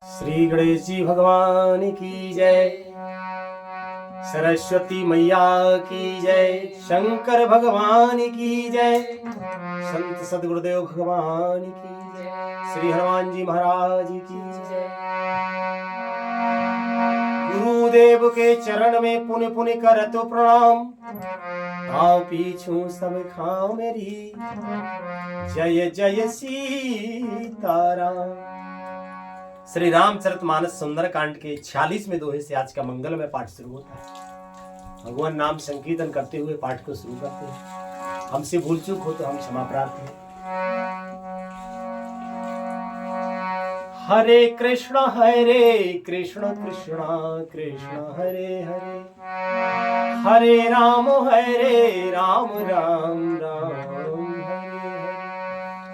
श्री गणेश जी भगवान की जय, सरस्वती मैया की जय, शंकर भगवान की जय, संत सदगुरुदेव भगवान की जय, श्री हनुमान जी महाराज की जय। गुरुदेव के चरण में पुण्य पुण्य करत प्रणाम, आओ पीछू सब खाओ मेरी, जय जय सीताराम। श्री रामचरितमानस सुंदरकांड के 46वें दोहे से आज का मंगलमय पाठ शुरू होता है। भगवान नाम संकीर्तन करते हुए पाठ को शुरू करते हैं। हमसे भूल चूक हो तो हम क्षमा प्रार्थी हैं। हरे कृष्ण कृष्ण कृष्ण हरे हरे, हरे राम राम राम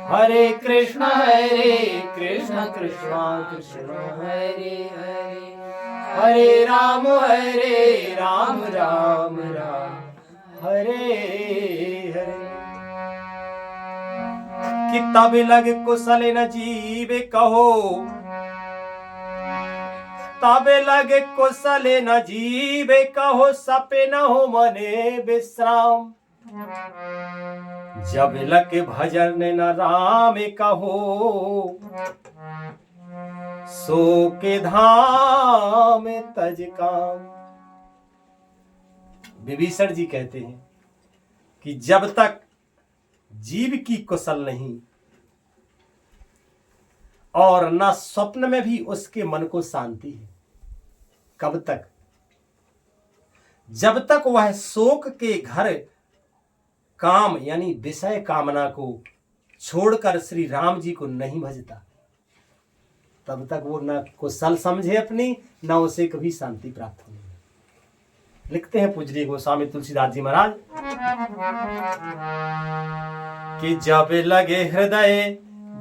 हरे कृष्ण कृष्ण कृष्ण हरे हरे, हरे राम राम हरे हरे। कि तब लग कुशल न जीवे कहो, तब लग कुशल न जीवे कहो, सपे न हो मने विश्राम। जब लग भजन न राम कहो, सो के धाम तज काम। विभीषण जी कहते हैं कि जब तक जीव की कुशल नहीं और न स्वप्न में भी उसके मन को शांति है, कब तक? जब तक वह शोक के घर काम यानी विषय कामना को छोड़कर श्री राम जी को नहीं भजता, तब तक वो न कुशल समझे अपनी, न उसे कभी शांति प्राप्त होगी। लिखते हैं पूज्य गोस्वामी तुलसीदास जी महाराज कि जब लगे हृदय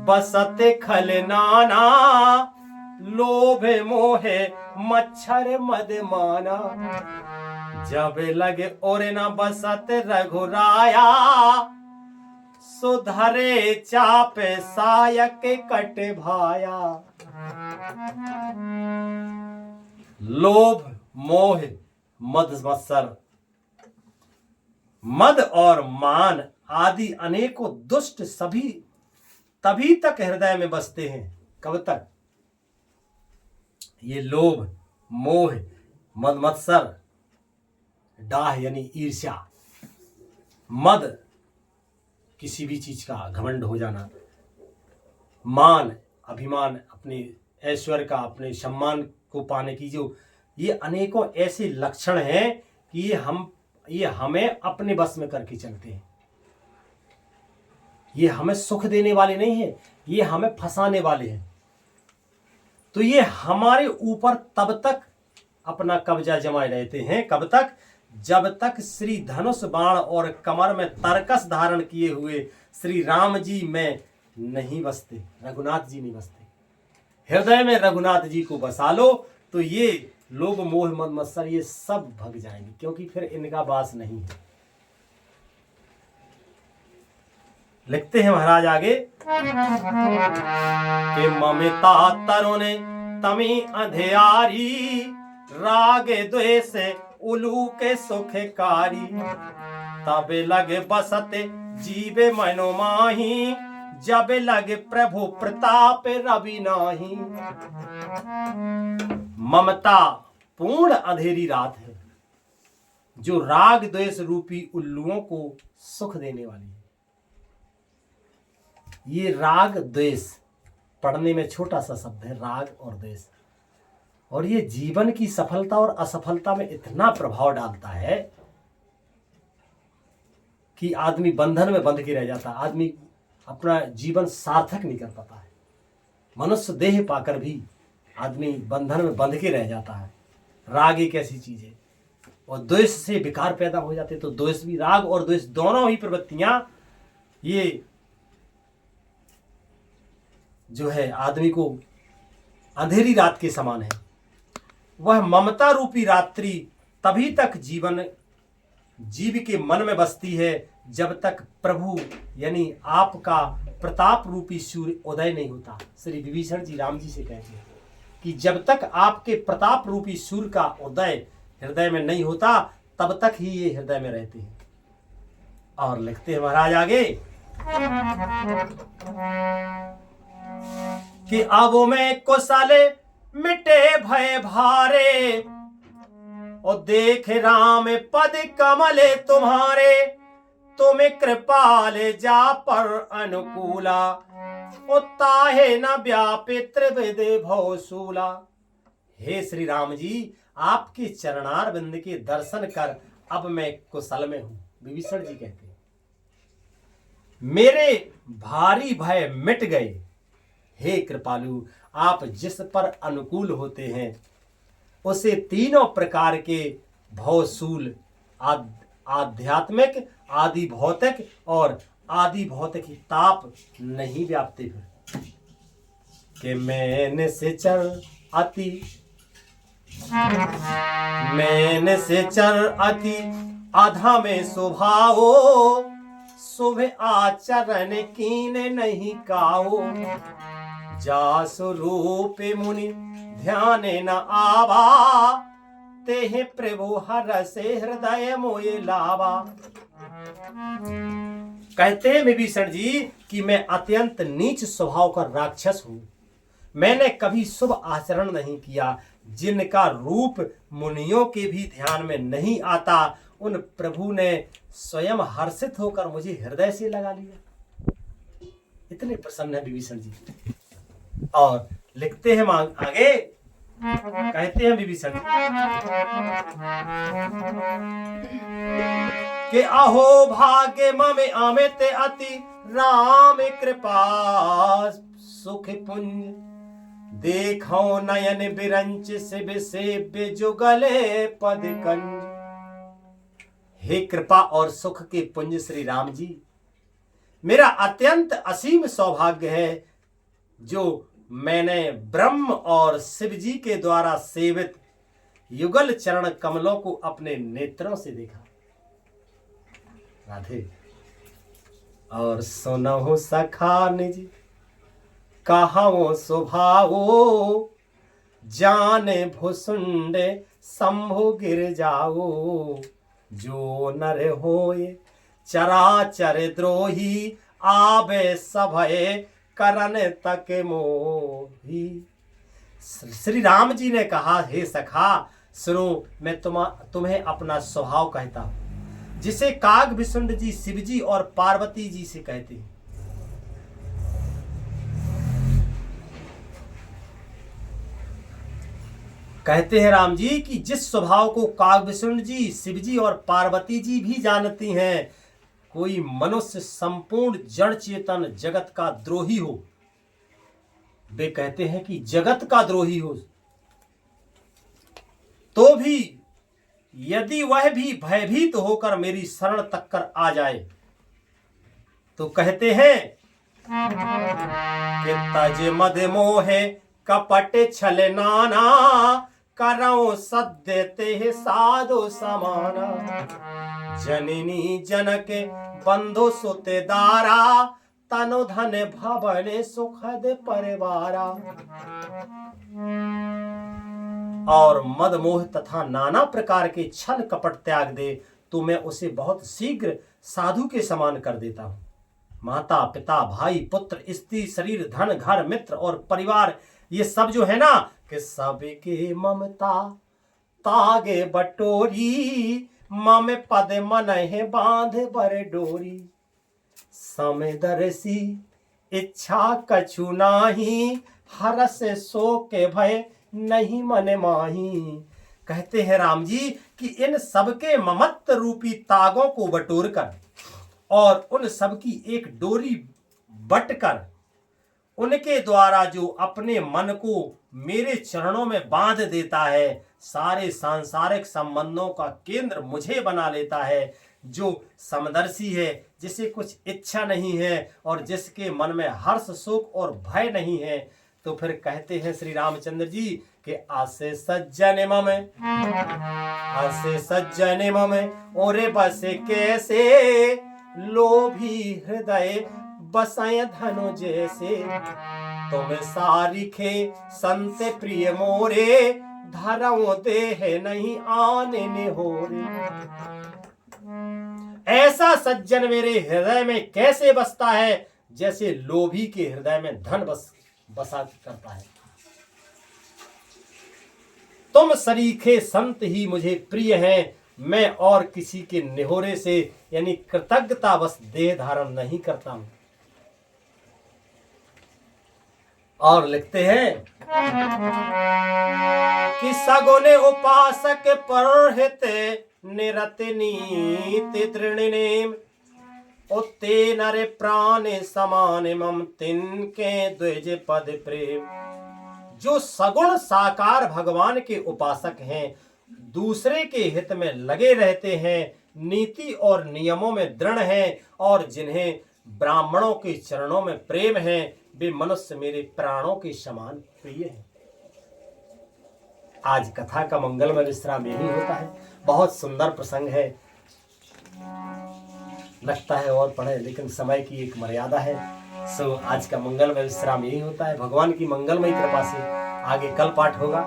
बसते खल नाना, लोभ मोहे मच्छर मद माना। जब लगे और न बसत रघुराया, सुधरे चाप सायक कट भाया। लोभ मोह मद मत्सर, मद और मान आदि अनेकों दुष्ट सभी तभी तक हृदय में बसते हैं। कब तक? ये लोभ मोह मद मत्सर, डाह यानी ईर्ष्या, मद किसी भी चीज का घमंड हो जाना, मान अभिमान अपने ऐश्वर्य का अपने सम्मान को पाने की, जो ये अनेकों ऐसे लक्षण हैं कि ये हमें अपने बस में करके चलते हैं। ये हमें सुख देने वाले नहीं है, ये हमें फंसाने वाले हैं। तो ये हमारे ऊपर तब तक अपना कब्जा जमाए रहते हैं, कब तक? जब तक श्री धनुष बाण और कमर में तरकस धारण किए हुए श्री राम जी में नहीं बसते, रघुनाथ जी नहीं बसते। हृदय में रघुनाथ जी को बसा लो तो ये लोभ मोह मद मत्सर ये सब भग जाएंगे, क्योंकि फिर इनका वास नहीं है। लिखते हैं महाराज आगे कि ममता तरुण तमी अंधियारी, रागे द्वेष उलू के सुखकारी। तब लगे बसते जीवे मनो माही, जब लगे प्रभु प्रताप रवि नाही। ममता पूर्ण अंधेरी रात है जो राग द्वेष रूपी उल्लुओं को सुख देने वाली है। ये राग द्वेष पढ़ने में छोटा सा शब्द है, राग और द्वेष, और ये जीवन की सफलता और असफलता में इतना प्रभाव डालता है कि आदमी बंधन में बंध के रह जाता है, आदमी अपना जीवन सार्थक नहीं कर पाता है। मनुष्य देह पाकर भी आदमी बंधन में बंध के रह जाता है। राग एक ऐसी चीज है, और द्वेष से विकार पैदा हो जाते। तो द्वेष भी, राग और द्वेष दोनों ही प्रवृत्तियां ये जो है आदमी को अंधेरी रात के समान है। वह ममता रूपी रात्रि तभी तक जीव के मन में बसती है जब तक प्रभु यानी आपका प्रताप रूपी सूर्य उदय नहीं होता। श्री विभीषण जी राम जी से कहते हैं कि जब तक आपके प्रताप रूपी सूर्य का उदय हृदय में नहीं होता तब तक ही ये हृदय में रहते हैं। और लिखते हैं महाराज आगे कि अब में कुशल मिटे भय भारे और देख राम पद कमले तुम्हारे, तुम कृपाल जा पर अनुकूला ताहे न व्यापित त्रिविध भवसूला। हे श्री राम जी, आपके चरणार बिंद के दर्शन कर अब मैं कुशल में हूं। विभीषण जी कहते हैं मेरे भारी भय मिट गए। हे कृपालु, आप जिस पर अनुकूल होते हैं उसे तीनों प्रकार के भवसूल आध्यात्मिक, आदि भौतिक और आदि भौतिक ताप नहीं व्यापते फिर। कि मैंने से चर अति आधा में स्वभावो, शुभ आचरण कीन नहीं काओ। जा स्वरूप मुनि ध्यान न आवा, तेह प्रभु हर से हृदय मोये लावा। कहते हैं विभीषण जी कि मैं अत्यंत नीच स्वभाव का राक्षस हूं। मैंने कभी शुभ आचरण नहीं किया। जिनका रूप मुनियों के भी ध्यान में नहीं आता, उन प्रभु ने स्वयं हर्षित होकर मुझे हृदय से लगा लिया। इतने प्रसन्न है विभीषण जी। और लिखते हैं आगे, कहते हैं विभीषण कि अहो भाग्य ममे अमित अति राम कृपा सुख पुंज, देखो नयन बिरंच शिव सेव्य जुगले पद कंज। हे कृपा और सुख के पुंज श्री राम जी, मेरा अत्यंत असीम सौभाग्य है जो मैंने ब्रह्म और शिव जी के द्वारा सेवित युगल चरण कमलों को अपने नेत्रों से देखा। राधे। और सुनहु सखा निज कहाओ स्वभावो, जाने भुसुंड शंभु गिर जाओ। जो नर होए चराचर द्रोही, आवे सभय करन तक मोही। श्री राम जी ने कहा, हे सखा सुनो, मैं तुम्हें अपना स्वभाव कहता हूं, जिसे काग विसुंड जी शिव जी और पार्वती जी से कहते हैं। कहते हैं राम जी कि जिस स्वभाव को काग विसुंड जी शिव जी और पार्वती जी भी जानती हैं, कोई मनुष्य संपूर्ण जड़ चेतन जगत का द्रोही हो, वे कहते हैं कि जगत का द्रोही हो, तो भी यदि वह भी भयभीत होकर मेरी शरण तक कर आ जाए तो कहते हैं कि तज मद मोहे कपट छल नाना, करऊं सद्य ते साधु समाना। जननी जनक बंधु सुते दारा, तनु धन भवन सुखद परिवारा। और मद मोह तथा नाना प्रकार के छल कपट त्याग दे तो मैं उसे बहुत शीघ्र साधु के समान कर देता हूं। माता पिता भाई पुत्र स्त्री शरीर धन घर मित्र और परिवार, ये सब जो है ना कि सबके ममता तागे बटोरी, मम पद मन है बांध बर डोरी। समदर्शी इच्छा कछु नाही, हरस सो के भय नहीं मन माही। कहते हैं राम जी कि इन सबके ममत्व रूपी तागों को बटोरकर और उन सबकी एक डोरी बटकर उनके द्वारा जो अपने मन को मेरे चरणों में बांध देता है, सारे सांसारिक संबंधों का केंद्र मुझे बना लेता है, जो समदर्शी है, जिसे कुछ इच्छा नहीं है और जिसके मन में हर्ष शोक और भय नहीं है, तो फिर कहते हैं श्री रामचंद्र जी कि आसे सज्जन मम, आसे सज्जन मम ओरे बसे कैसे, लोभी हृदय बसाय धनु जैसे। तुम सारिखे संत प्रिय मोरे, धरऊ देह नहीं आने निहोरे। ऐसा सज्जन मेरे हृदय में कैसे बसता है, जैसे लोभी के हृदय में धन बसा करता है। तुम सरीखे संत ही मुझे प्रिय हैं, मैं और किसी के निहोरे से यानी कृतज्ञता बस देह धारण नहीं करता हूं। और लिखते हैं कि सगुने उपासक परहित निरत नीति दृढ़नेम, उत्ते नर प्राण समान मम तिनके द्विज पद प्रेम। जो सगुण साकार भगवान के उपासक हैं, दूसरे के हित में लगे रहते हैं, नीति और नियमों में दृढ़ हैं, और जिन्हें ब्राह्मणों के चरणों में प्रेम है, वे मनुष्य मेरे प्राणों के समान प्रिय हैं। आज कथा का मंगलमय विश्राम यही होता है। बहुत सुंदर प्रसंग है, लगता है और पढ़े, लेकिन समय की एक मर्यादा है। सो आज का मंगलमय विश्राम यही होता है। भगवान की मंगलमय कृपा से आगे कल पाठ होगा।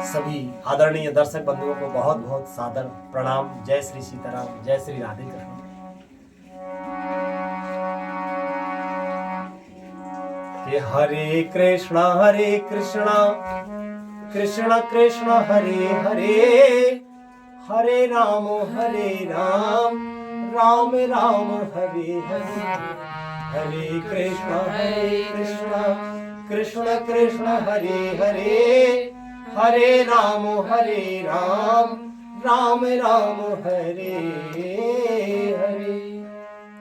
सभी आदरणीय दर्शक बंधुओं को बहुत बहुत सादर प्रणाम। जय श्री सीताराम, जय श्री राधे कृष्ण। हरे कृष्णा कृष्ण कृष्ण हरे हरे, हरे राम राम राम हरे हरे। हरे कृष्ण कृष्ण कृष्ण हरे हरे, हरे राम राम राम हरे हरे।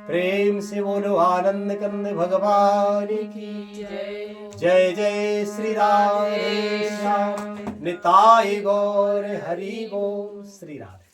प्रेम से बोलो आनंद कंद भगवान की जय। जय श्री राम, निताय गौर हरि बोल। श्री राधे।